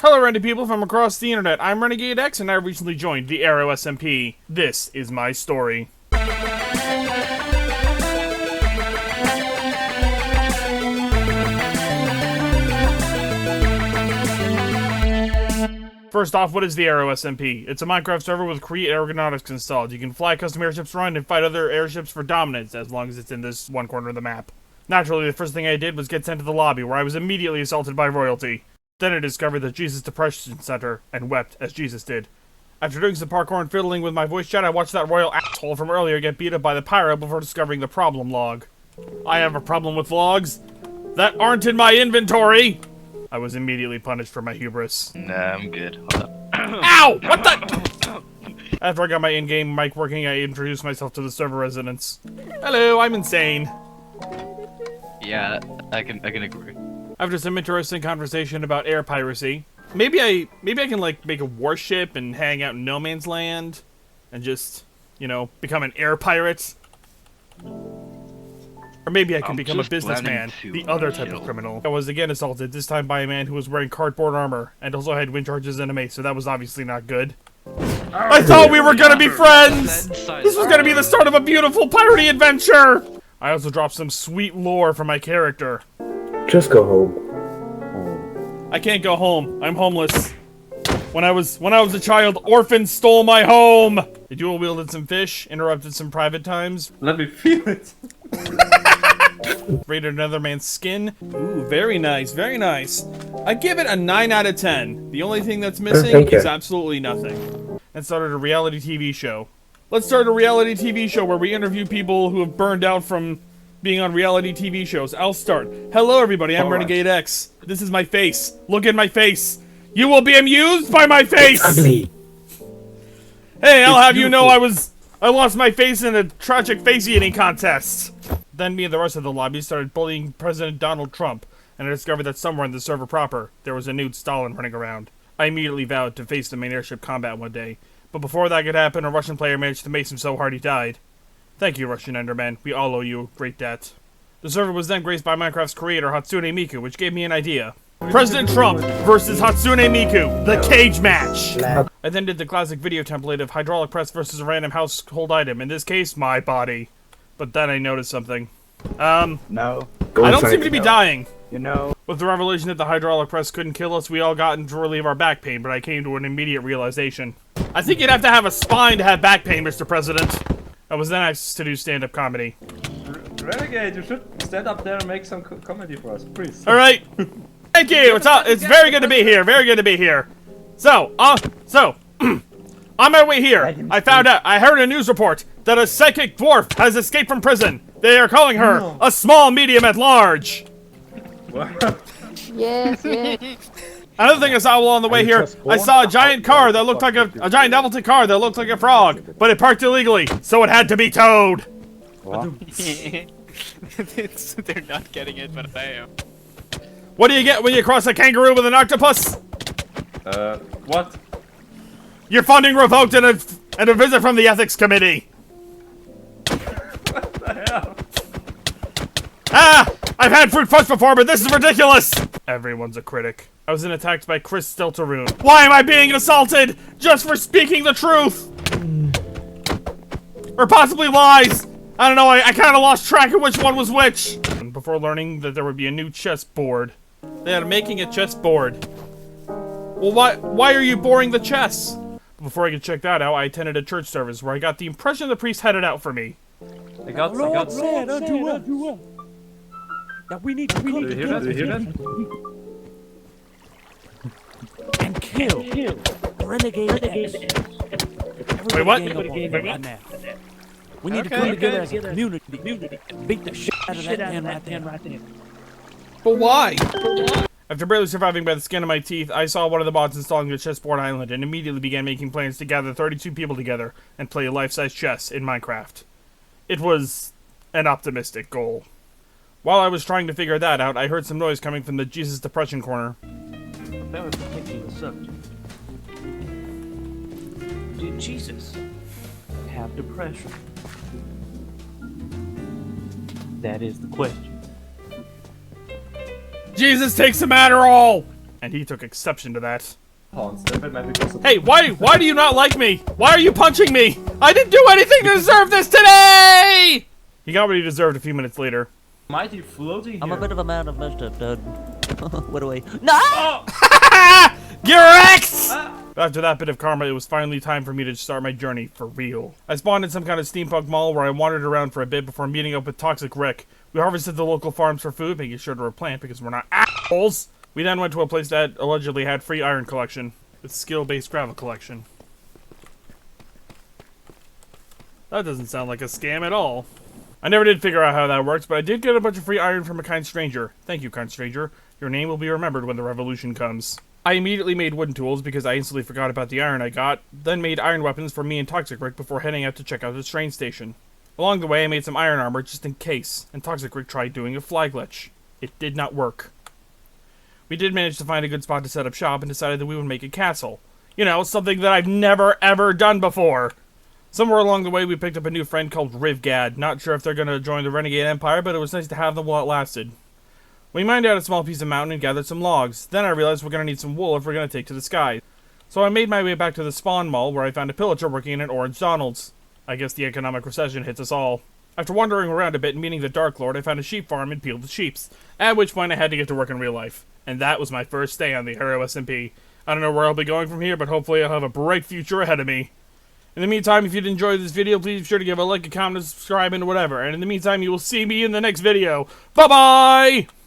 Hello, random people from across the internet. I'm Renegade X, and I recently joined the Aero SMP. This is my story. First off, what is the Aero SMP? It's a Minecraft server with Create Aeronautics installed. You can fly custom airships around and fight other airships for dominance, as long as it's in this one corner of the map. Naturally, the first thing I did was get sent to the lobby, where I was immediately assaulted by royalty. Then I discovered the Jesus Depression Center, and wept as Jesus did. After doing some parkour and fiddling with my voice chat, I watched that royal asshole from earlier get beat up by the pyro before discovering the problem log. I have a problem with logs that aren't in my inventory! I was immediately punished for my hubris. Nah, I'm good. Hold up. Ow! What the? After I got my in-game mic working, I introduced myself to the server residents. Hello, I'm insane. Yeah, I can agree. After some interesting conversation about air piracy, maybe I can like make a warship and hang out in no man's land, and just, you know, become an air pirate. Or maybe I can become a businessman, the other type of criminal. I was again assaulted, this time by a man who was wearing cardboard armor, and also had wind charges and a mace, so that was obviously not good. I thought we were gonna be friends! This was gonna be the start of a beautiful piratey adventure! I also dropped some sweet lore for my character. Just go home. I can't go home. I'm homeless. When I was a child, orphans stole my home! They dual-wielded some fish, interrupted some private times. Let me feel it. Raided another man's skin. Ooh, very nice, very nice. I give it a 9 out of 10. The only thing that's missing is absolutely nothing. And started a reality TV show. Let's start a reality TV show where we interview people who have burned out from being on reality TV shows. I'll start. Hello, everybody. I'm Renegade X. This is my face. Look at my face. You will be amused by my face. Ugly. Hey, I'll have you know I lost my face in a tragic face-eating contest. Then me and the rest of the lobby started bullying President Donald Trump, and I discovered that somewhere in the server proper, there was a nude Stalin running around. I immediately vowed to face the main airship combat one day, but before that could happen, a Russian player managed to mace him so hard he died. Thank you, Russian Enderman. We all owe you a great debt. The server was then graced by Minecraft's creator, Hatsune Miku, which gave me an idea. President Trump versus Hatsune Miku, the cage match! I then did the classic video template of hydraulic press versus a random household item, in this case, my body. But then I noticed something. No. I don't seem to be dying. You know. With the revelation that the hydraulic press couldn't kill us, we all got into relieve our back pain, but I came to an immediate realization. I think you'd have to have a spine to have back pain, Mr. President. I was then asked to do stand-up comedy. Renegade, you should stand up there and make some comedy for us, please. Alright. Thank you. It's very good to be here. Very good to be here. So, on my way here, I heard a news report that a psychic dwarf has escaped from prison. They are calling her a small medium at large. What? Yes, yes. Another thing I saw while on the way here, I saw a giant car that looked like a giant novelty car that looked like a frog, but it parked illegally, so it had to be towed. They're not getting it, but I am. What do you get when you cross a kangaroo with an octopus? What? Your funding revoked and a visit from the ethics committee. What the hell? Ah! I've had fruit punch before, but this is ridiculous! Everyone's a critic. I was then attacked by Chris Steltaroon. Why am I being assaulted? Just for speaking the truth! Or possibly lies! I don't know, I kinda lost track of which one was which! Before learning that there would be a new chessboard. They are making a chessboard. Well, why are you boring the chess? Before I could check that out, I attended a church service where I got the impression the priest had it out for me. I got said unto us that we need to come together. Do you hear that? And kill Renegade X. Wait, what? Right now. We need to come together as a community and beat the shit out of that man right there. But why? After barely surviving by the skin of my teeth, I saw one of the mods installing the chessboard island and immediately began making plans to gather 32 people together and play life-size chess in Minecraft. It was an optimistic goal. While I was trying to figure that out, I heard some noise coming from the Jesus Depression corner. Very particular subject. Did Jesus have depression? That is the question. Jesus takes some Adderall! And he took exception to that. Hey, why do you not like me? Why are you punching me? I didn't do anything to deserve this today! He got what he deserved a few minutes later. Mighty floating here. I'm a bit of a man of mischief, dude. What do I? No! Oh! You're X! After that bit of karma, it was finally time for me to start my journey for real. I spawned in some kind of steampunk mall where I wandered around for a bit before meeting up with Toxic Rick. We harvested the local farms for food, making sure to replant because we're not assholes. We then went to a place that allegedly had free iron collection, with skill-based gravel collection. That doesn't sound like a scam at all. I never did figure out how that works, but I did get a bunch of free iron from a kind stranger. Thank you, kind stranger. Your name will be remembered when the revolution comes. I immediately made wooden tools because I instantly forgot about the iron I got, then made iron weapons for me and Toxic Rick before heading out to check out the train station. Along the way, I made some iron armor just in case, and Toxic Rick tried doing a fly glitch. It did not work. We did manage to find a good spot to set up shop and decided that we would make a castle. You know, something that I've never ever done before. Somewhere along the way, we picked up a new friend called Rivgad. Not sure if they're gonna join the Renegade Empire, but it was nice to have them while it lasted. We mined out a small piece of mountain and gathered some logs. Then I realized we're gonna need some wool if we're gonna take to the sky. So I made my way back to the spawn mall where I found a pillager working in an orange Donald's. I guess the economic recession hits us all. After wandering around a bit and meeting the Dark Lord, I found a sheep farm and peeled the sheeps. At which point I had to get to work in real life. And that was my first day on the Aero SMP. I don't know where I'll be going from here, but hopefully I'll have a bright future ahead of me. In the meantime, if you did enjoy this video, please be sure to give a like, a comment, subscribe, and whatever. And in the meantime, you will see me in the next video. Bye-bye!